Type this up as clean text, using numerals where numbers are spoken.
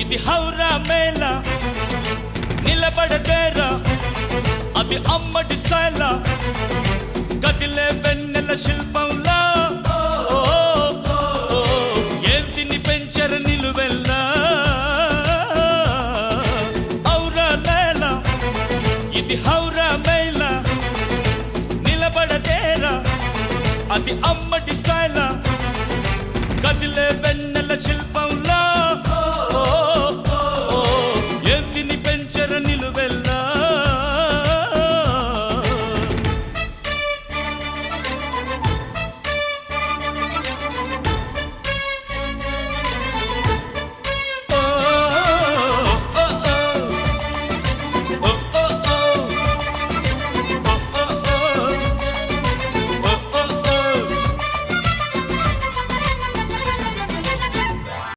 ఇది హౌరా మేళ నిలబడదేరా అది అమ్మడి స్టైలా కదిలే వెన్నెల శిల్పంలా ఏంటిని పెంచర నిలువెల్లా హౌరా మేళ ఇది హౌరా మేళ నిలబడదేరా అది అమ్మడి స్టైలా కదిలే వెన్నెల శిల్పం